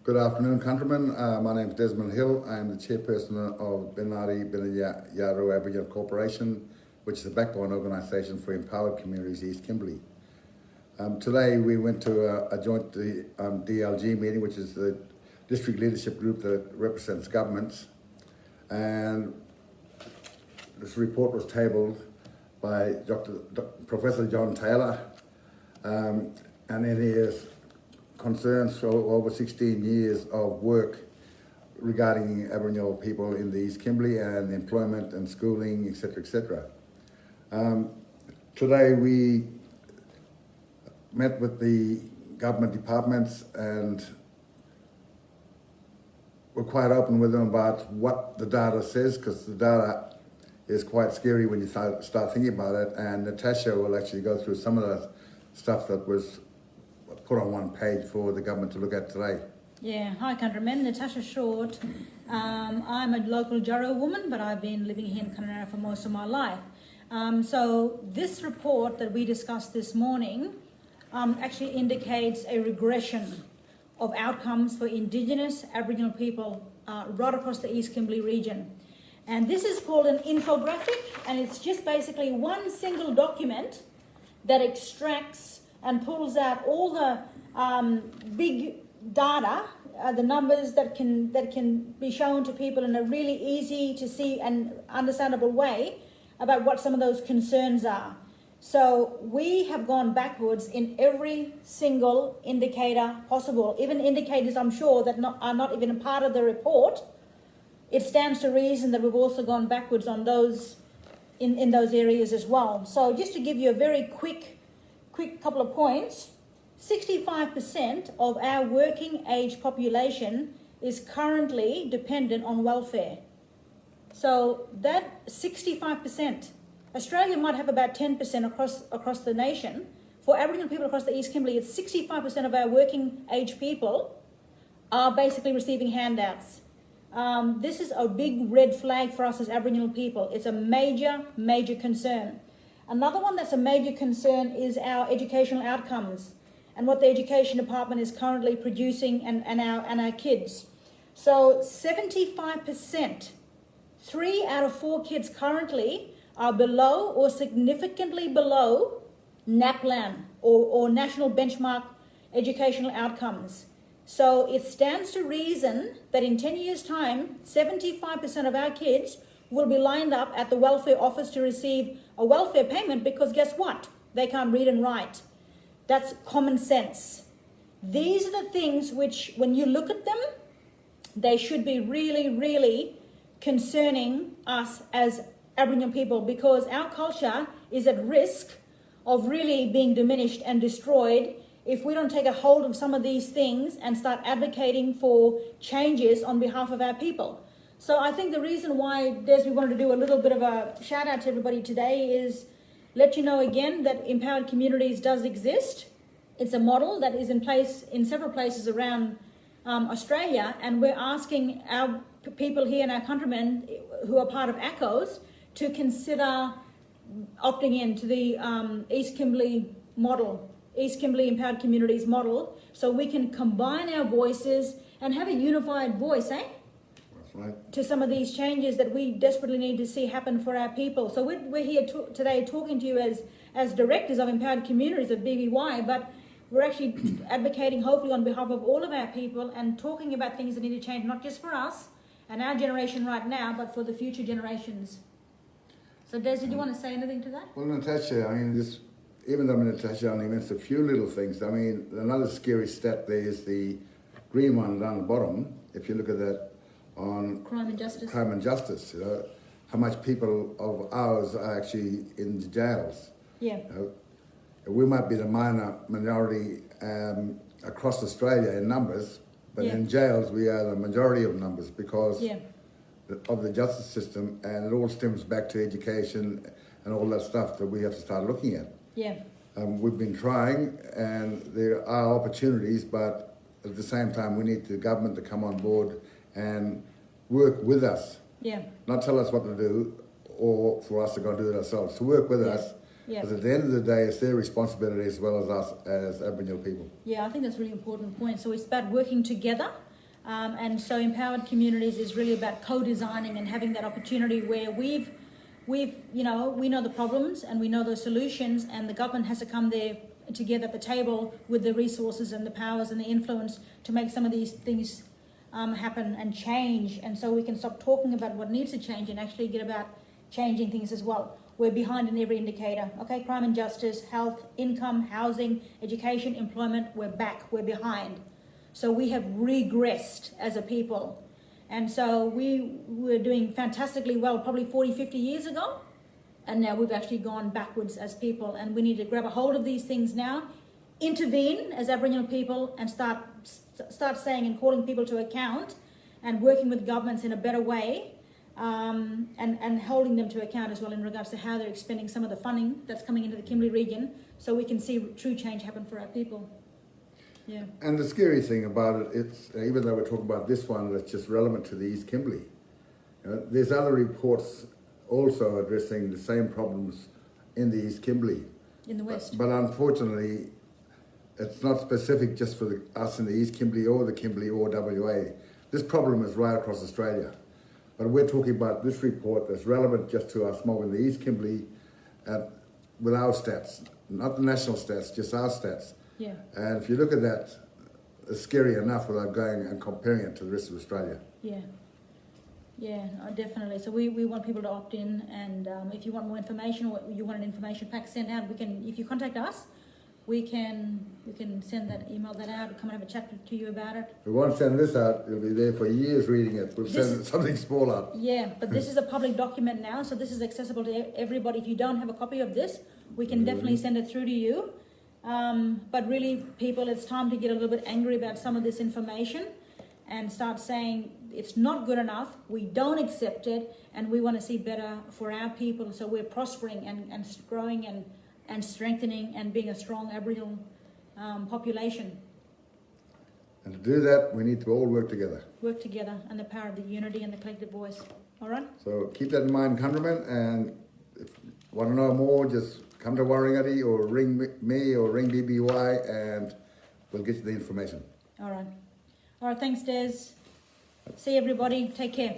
Good afternoon, countrymen. My name is Desmond Hill. I am the chairperson of Benari Yaru Aboriginal Corporation, which is a backbone organisation for empowered communities East Kimberley. Today we went to a joint DLG meeting, which is the district leadership group that represents governments, and this report was tabled by Professor John Taylor, and in his concerns for over 16 years of work regarding Aboriginal people in the East Kimberley and employment and schooling, etc., etc. Today we met with the government departments and we're quite open with them about what the data says, because the data is quite scary when you start thinking about it, and Natasha will actually go through some of the stuff that was put on one page for the government to look at today. Yeah, hi countrymen, Natasha Short. I'm a local Jaro woman, but I've been living here in Kununurra for most of my life. So this report that we discussed this morning actually indicates a regression of outcomes for Indigenous Aboriginal people right across the East Kimberley region. And this is called an infographic, and it's just basically one single document that extracts and pulls out all the big data, the numbers that can be shown to people in a really easy to see and understandable way about what some of those concerns are. So we have gone backwards in every single indicator possible, even indicators I'm sure that are not even a part of the report. It stands to reason that we've also gone backwards on those in those areas as well. So just to give you a very quick couple of points, 65% of our working age population is currently dependent on welfare. So that 65%, Australia might have about 10% across the nation. For Aboriginal people across the East Kimberley, it's 65% of our working age people are basically receiving handouts. This is a big red flag for us as Aboriginal people. It's a major concern. Another one that's a major concern is our educational outcomes and what the Education Department is currently producing and our kids. So 75%, 3 out of 4 kids currently are below or significantly below NAPLAN or National Benchmark Educational Outcomes. So it stands to reason that in 10 years' time, 75% of our kids will be lined up at the welfare office to receive a welfare payment, because guess what? They can't read and write. That's common sense. These are the things which, when you look at them, they should be really concerning us as Aboriginal people, because our culture is at risk of really being diminished and destroyed if we don't take a hold of some of these things and start advocating for changes on behalf of our people. So I think the reason why, Des, we wanted to do a little bit of a shout out to everybody today is let you know again that Empowered Communities does exist. It's a model that is in place in several places around Australia, and we're asking our people here and our countrymen who are part of ACOS to consider opting in to the East Kimberley model, East Kimberley Empowered Communities model, so we can combine our voices and have a unified voice, Right. To some of these changes that we desperately need to see happen for our people. So we're here today talking to you as directors of Empowered Communities of BBY, but we're actually advocating hopefully on behalf of all of our people and talking about things that need to change, not just for us and our generation right now, but for the future generations. So Des, did you want to say anything to that? Well, Natasha, I mean, even though Natasha only mentioned a few little things, I mean, another scary stat there is the green one down the bottom. If you look at that, on crime and justice, you know, how much people of ours are actually in the jails. Yeah. You know, we might be the minority across Australia in numbers, but in jails we are the majority of numbers because of the justice system, and it all stems back to education and all that stuff that we have to start looking at. Yeah. We've been trying, and there are opportunities, but at the same time we need the government to come on board and work with us. Yeah. Not tell us what to do or for us to go do it ourselves. To work with us Yeah. Because at the end of the day, it's their responsibility as well as us as Aboriginal people. Yeah, I think that's a really important point. So it's about working together And so empowered communities is really about co-designing and having that opportunity where we know the problems and we know the solutions, and the government has to come there together at the table with the resources and the powers and the influence to make some of these things happen and change. And so we can stop talking about what needs to change and actually get about changing things as well. We're behind in every indicator. Okay, crime and justice, health, income, housing, education, employment, we're back, we're behind. So we have regressed as a people. And so we were doing fantastically well probably 40, 50 years ago. And now we've actually gone backwards as people. And we need to grab a hold of these things now, intervene as Aboriginal people, and start saying and calling people to account and working with governments in a better way, and holding them to account as well in regards to how they're expending some of the funding that's coming into the Kimberley region, so we can see true change happen for our people. Yeah. And the scary thing about it, it's even though we're talking about this one that's just relevant to the East Kimberley, there's other reports also addressing the same problems in the East Kimberley. In the West. But unfortunately, it's not specific just for us in the East Kimberley or the Kimberley or WA. This problem is right across Australia. But we're talking about this report that's relevant just to us more in the East Kimberley with our stats, not the national stats, just our stats. Yeah. And if you look at that, it's scary enough without going and comparing it to the rest of Australia. Yeah. Yeah, definitely. So we want people to opt in, and if you want more information or you want an information pack sent out, if you contact us, we can email that out, come and have a chat to you about it. If we won't send this out, you'll be there for years reading it. We'll send something small out. Yeah, but this is a public document now, so this is accessible to everybody. If you don't have a copy of this, we can definitely send it through to you. But really, people, it's time to get a little bit angry about some of this information and start saying it's not good enough, we don't accept it, and we want to see better for our people, so we're prospering and growing and strengthening and being a strong Aboriginal population. And to do that, we need to all work together. Work together, and the power of the unity and the collective voice. All right? So keep that in mind, countrymen, and if you want to know more, just come to Warringati or ring me or ring BBY, and we'll get you the information. All right. All right, thanks, Des. See everybody. Take care.